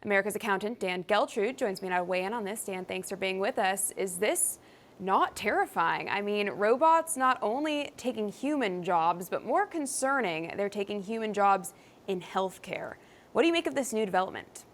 America's accountant Dan Geltrude joins me now to weigh in on this. Dan, thanks for being with us. Is this not terrifying? I mean, robots not only taking human jobs, but more concerning, they're taking human jobs in healthcare. What do you make of this new development?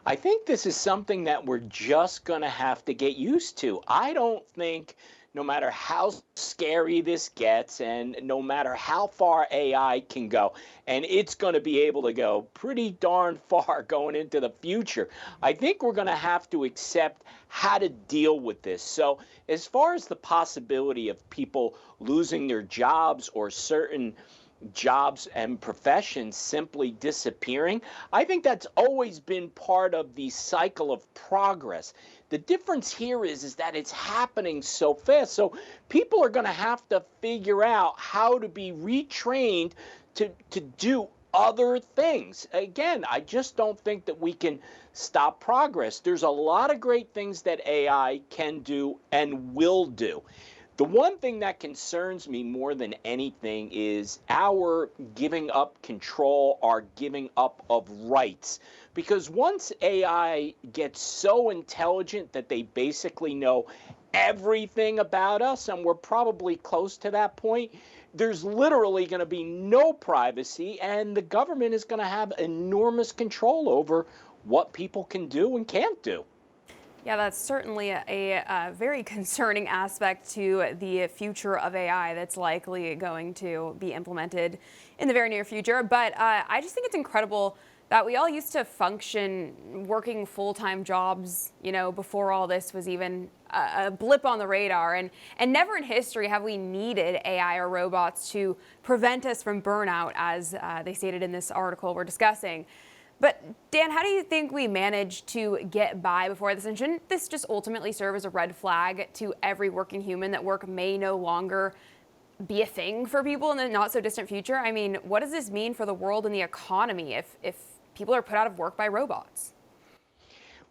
I think this is something that we're just going to have to get used to. I don't think, no matter how scary this gets and no matter how far AI can go, and it's going to be able to go pretty darn far going into the future, I think we're going to have to accept how to deal with this. So, as far as the possibility of people losing their jobs or certain jobs and professions simply disappearing, I think that's always been part of the cycle of progress. The difference here is that it's happening so fast. So people are going to have to figure out how to be retrained to do other things. Again, I just don't think that we can stop progress. There's a lot of great things that AI can do and will do. The one thing that concerns me more than anything is our giving up control, our giving up of rights. Because once AI gets so intelligent that they basically know everything about us, and we're probably close to that point, there's literally going to be no privacy, and the government is going to have enormous control over what people can do and can't do. Yeah, that's certainly a very concerning aspect to the future of AI that's likely going to be implemented in the very near future. But I just think it's incredible that we all used to function working full-time jobs, before all this was even a blip on the radar. And never in history have we needed AI or robots to prevent us from burnout, as they stated in this article we're discussing. But Dan, how do you think we managed to get by before this? And shouldn't this just ultimately serve as a red flag to every working human that work may no longer be a thing for people in the not so distant future? I mean, what does this mean for the world and the economy if people are put out of work by robots?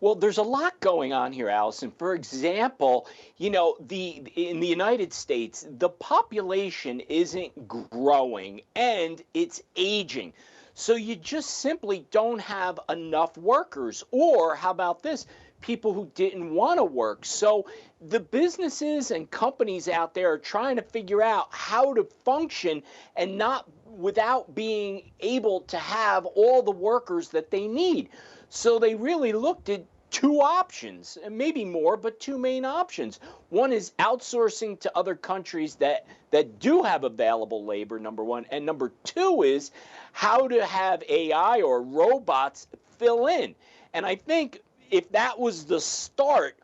Well, there's a lot going on here, Allison. For example, in the United States, the population isn't growing and it's aging. So you just simply don't have enough workers. Or how about this? People who didn't want to work. So the businesses and companies out there are trying to figure out how to function and not without being able to have all the workers that they need. So they really looked at two options, and maybe more, but two main options. One is outsourcing to other countries that do have available labor, number one. And number two is how to have AI or robots fill in. And I think if that was the start,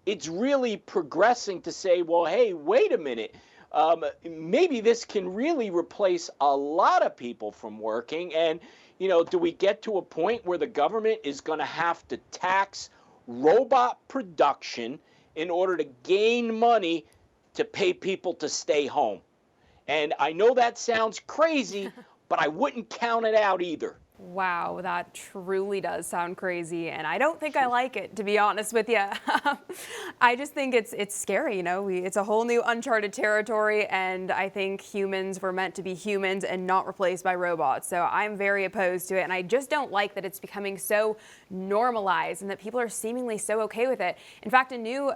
it's really progressing to say, well, hey, wait a minute. Maybe this can really replace a lot of people from working. And, do we get to a point where the government is going to have to tax robot production in order to gain money to pay people to stay home? And I know that sounds crazy, but I wouldn't count it out either. Wow, that truly does sound crazy, and I don't think I like it, to be honest with you. I just think it's scary, it's a whole new uncharted territory, and I think humans were meant to be humans and not replaced by robots. So I'm very opposed to it, and I just don't like that it's becoming so normalized and that people are seemingly so okay with it. In fact, a new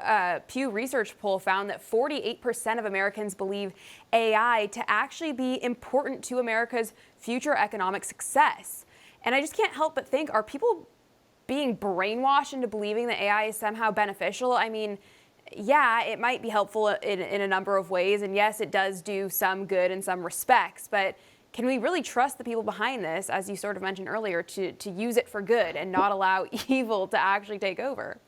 Pew Research poll found that 48% of Americans believe AI to actually be important to America's future economic success. And I just can't help but think, are people being brainwashed into believing that AI is somehow beneficial? I mean, yeah, it might be helpful in a number of ways. And yes, it does do some good in some respects. But can we really trust the people behind this, as you sort of mentioned earlier, to use it for good and not allow evil to actually take over?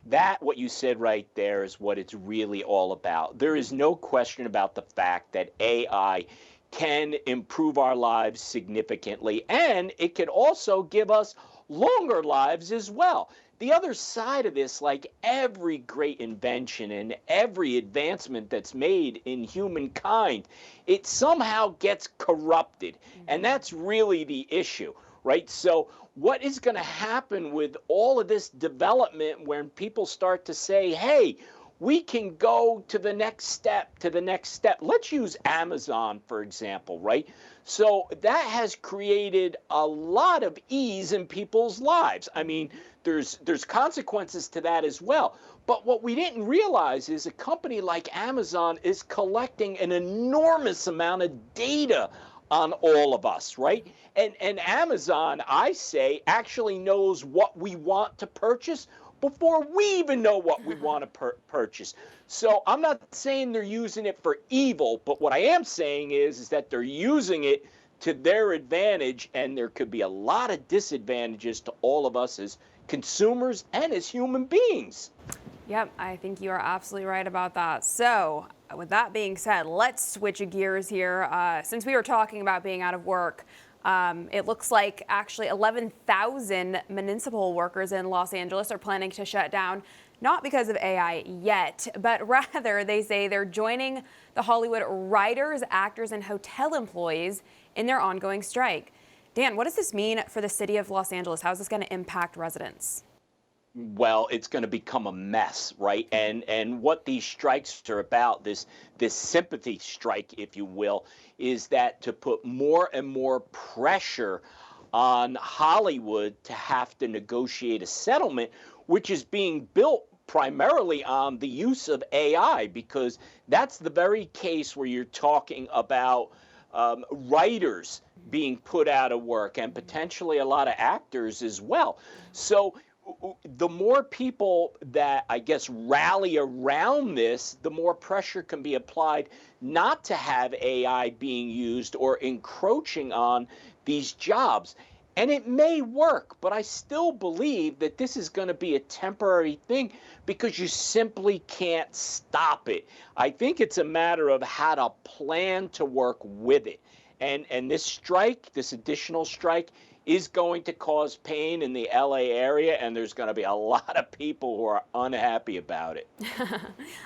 That, what you said right there, is what it's really all about. There is no question about the fact that AI can improve our lives significantly, and it can also give us longer lives as well. The other side of this, like every great invention and every advancement that's made in humankind, it somehow gets corrupted. And that's really the issue, right? So what is going to happen with all of this development when people start to say, hey, we can go to the next step, to the next step? Let's use Amazon, for example, right? So that has created a lot of ease in people's lives. I mean, there's consequences to that as well. But what we didn't realize is a company like Amazon is collecting an enormous amount of data on all of us, right? And Amazon, I say, actually knows what we want to purchase before we even know what we want to purchase. So I'm not saying they're using it for evil, but what I am saying is that they're using it to their advantage, and there could be a lot of disadvantages to all of us as consumers and as human beings. Yep, I think you are absolutely right about that. So, with that being said, let's switch gears here. Since we were talking about being out of work, it looks like actually 11,000 municipal workers in Los Angeles are planning to shut down, not because of AI yet, but rather they say they're joining the Hollywood writers, actors, and hotel employees in their ongoing strike. Dan, what does this mean for the city of Los Angeles? How is this going to impact residents? Well, it's going to become a mess, right? And what these strikes are about, this sympathy strike, if you will, is that to put more and more pressure on Hollywood to have to negotiate a settlement, which is being built primarily on the use of AI, because that's the very case where you're talking about writers being put out of work and potentially a lot of actors as well. So the more people that I guess rally around this, the more pressure can be applied not to have AI being used or encroaching on these jobs. And it may work, but I still believe that this is going to be a temporary thing because you simply can't stop it. I think it's a matter of how to plan to work with it. And this strike, this additional strike, is going to cause pain in the LA area, and there's going to be a lot of people who are unhappy about it.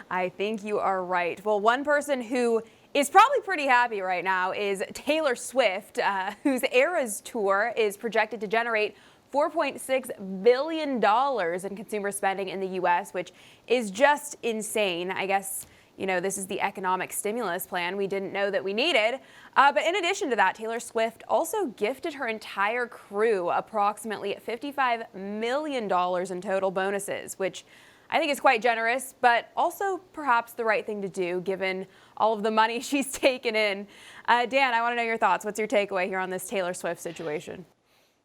I think you are right. Well, one person who is probably pretty happy right now is Taylor Swift, whose Eras tour is projected to generate $4.6 billion in consumer spending in the U.S., which is just insane. I guess, this is the economic stimulus plan we didn't know that we needed. But in addition to that, Taylor Swift also gifted her entire crew approximately $55 million in total bonuses, which I think is quite generous, but also perhaps the right thing to do given all of the money she's taken in. Dan, I want to know your thoughts. What's your takeaway here on this Taylor Swift situation?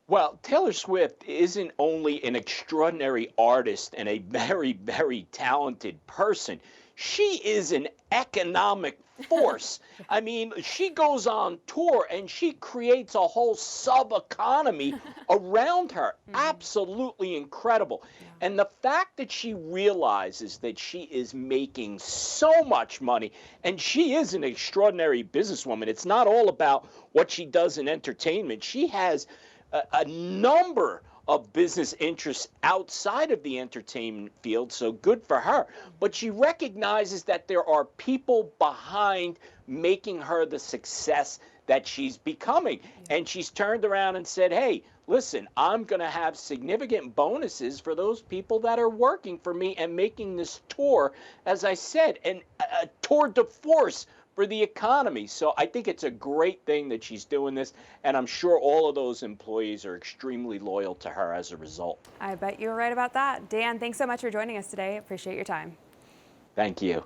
Well, Taylor Swift isn't only an extraordinary artist and a very, very talented person, she is an economic force. I mean, she goes on tour and she creates a whole sub economy around her. Absolutely incredible. And the fact that she realizes that she is making so much money, and she is an extraordinary businesswoman. It's not all about what she does in entertainment. She has a number of business interests outside of the entertainment field, so good for her. But she recognizes that there are people behind making her the success that she's becoming. And she's turned around and said, hey, listen, I'm going to have significant bonuses for those people that are working for me and making this tour, as I said, and a tour de force for the economy. So I think it's a great thing that she's doing this, and I'm sure all of those employees are extremely loyal to her as a result. I bet you're right about that. Dan, thanks so much for joining us today. Appreciate your time. Thank you.